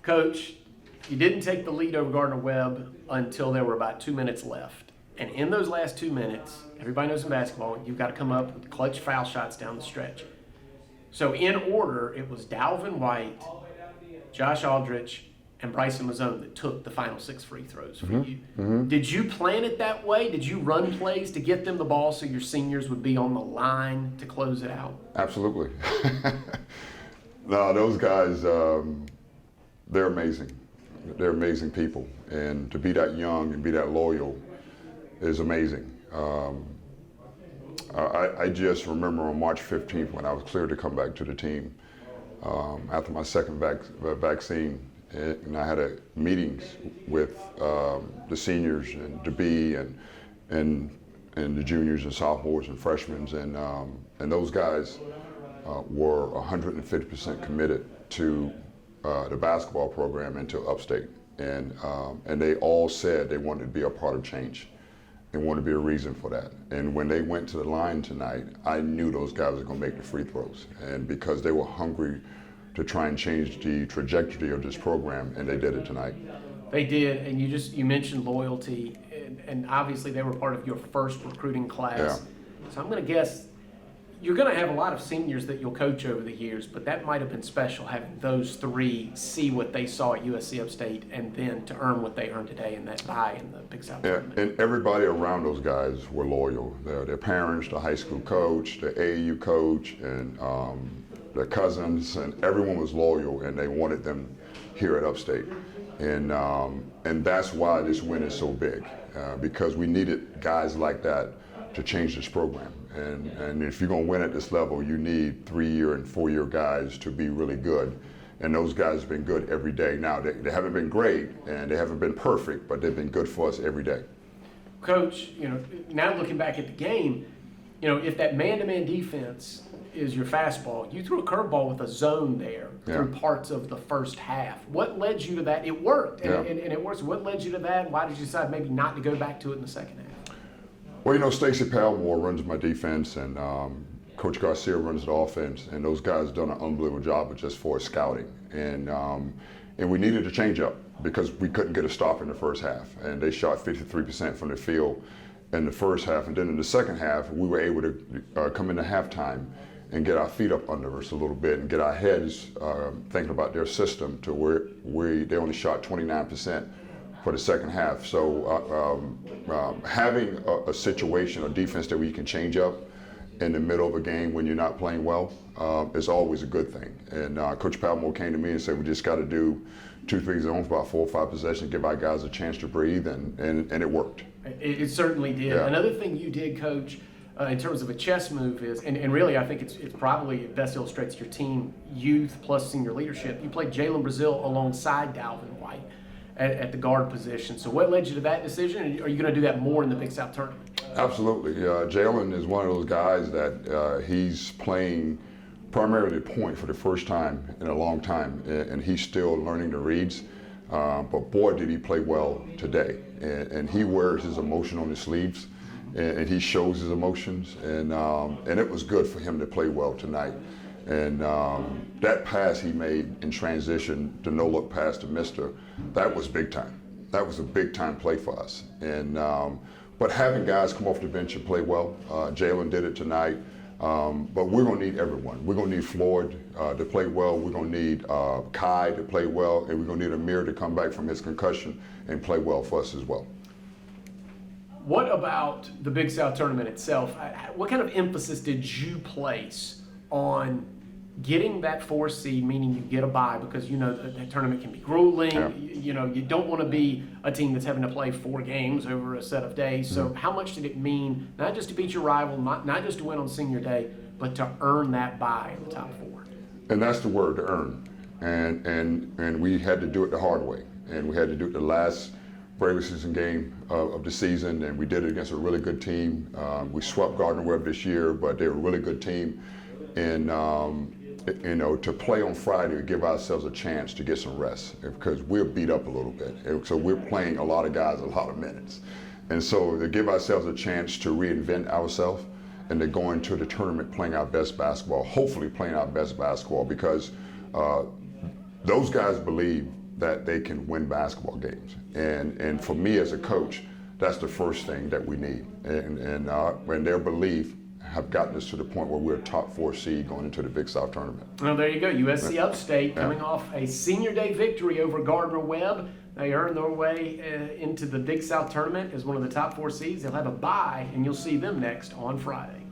Coach, you didn't take the lead over Gardner-Webb until there were about 2 minutes left. And in those last 2 minutes, everybody knows in basketball, you've got to come up with clutch foul shots down the stretch. So in order, it was Dalvin White, Josh Aldrich, and Bryson Mazzone that took the final 6 free throws for you. Did you plan it that way? Did you run plays to get them the ball so your seniors would be on the line to close it out? Absolutely. No, those guys, they're amazing. They're amazing people. And to be that young and be that loyal is amazing. I just remember on March 15th when I was cleared to come back to the team after my second vaccine, and I had meetings with the seniors and GWEBB and the juniors and sophomores and freshmen, and those guys were 150% committed to the basketball program and to Upstate, and they all said they wanted to be a part of change. They wanted to be a reason for that. And when they went to the line tonight, I knew those guys were going to make the free throws, and because they were hungry to try and change the trajectory of this program, and they did it tonight. They did, and you mentioned loyalty, and obviously they were part of your first recruiting class. Yeah. So I'm going to guess you're going to have a lot of seniors that you'll coach over the years, but that might have been special having those 3 see what they saw at USC Upstate and then to earn what they earned today in that bye in the Big South tournament. And everybody around those guys were loyal. Their parents, the high school coach, the AAU coach, and their cousins, and everyone was loyal, and they wanted them here at Upstate. And that's why this win is so big, because we needed guys like that to change this program. And if you're going to win at this level, you need 3-year and 4-year guys to be really good. And those guys have been good every day. Now, they haven't been great, and they haven't been perfect, but they've been good for us every day. Coach, now looking back at the game, if that man-to-man defense is your fastball, you threw a curveball with a zone there through parts of the first half. What led you to that? It worked, and it works. What led you to that? Why did you decide maybe not to go back to it in the second half? Well, Stacey Palmore runs my defense, and Coach Garcia runs the offense, and those guys done an unbelievable job of just for scouting. And we needed to change up because we couldn't get a stop in the first half, and they shot 53% from the field in the first half, and then in the second half, we were able to come into halftime and get our feet up under us a little bit and get our heads thinking about their system to where they only shot 29% for the second half. So having a situation, a defense that we can change up in the middle of a game when you're not playing well is always a good thing. And Coach Palmore came to me and said, we just got to do 2-3 zones, about 4 or 5 possessions, give our guys a chance to breathe, and it worked. It certainly did. Yeah. Another thing you did, Coach, in terms of a chess move is, and really I think it's probably best illustrates your team youth plus senior leadership. You played Jalen Brazil alongside Dalvin White at the guard position. So what led you to that decision? And are you going to do that more in the Big South tournament? Absolutely. Jalen is one of those guys that he's playing primarily point for the first time in a long time, and he's still learning the reads. But boy, did he play well today. And he wears his emotion on his sleeves, and he shows his emotions, and it was good for him to play well tonight. And that pass he made in transition, the no-look pass to Mister, that was big time. That was a big-time play for us. And but having guys come off the bench and play well, Jalen did it tonight. But we're going to need everyone. We're going to need Floyd to play well. We're going to need Kai to play well, and we're going to need Amir to come back from his concussion and play well for us as well. What about the Big South tournament itself? What kind of emphasis did you place on getting that 4 seed, meaning you get a bye, because that tournament can be grueling. Yeah. You don't want to be a team that's having to play 4 games over a set of days. So how much did it mean, not just to beat your rival, not just to win on senior day, but to earn that bye in the top 4? And that's the word, to earn. And we had to do it the hard way. And we had to do it the last regular season game of the season, and we did it against a really good team. We swept Gardner-Webb this year, but they're a really good team. And to play on Friday to give ourselves a chance to get some rest, because we're beat up a little bit. So we're playing a lot of guys a lot of minutes. And so to give ourselves a chance to reinvent ourselves and to go into the tournament playing our best basketball, hopefully playing our best basketball, because those guys believe that they can win basketball games. And for me as a coach, that's the first thing that we need. And their belief have gotten us to the point where we're a top 4 seed going into the Big South tournament. Well, there you go. USC Upstate coming off a senior day victory over Gardner-Webb. They earned their way into the Big South tournament as one of the top 4 seeds. They'll have a bye, and you'll see them next on Friday.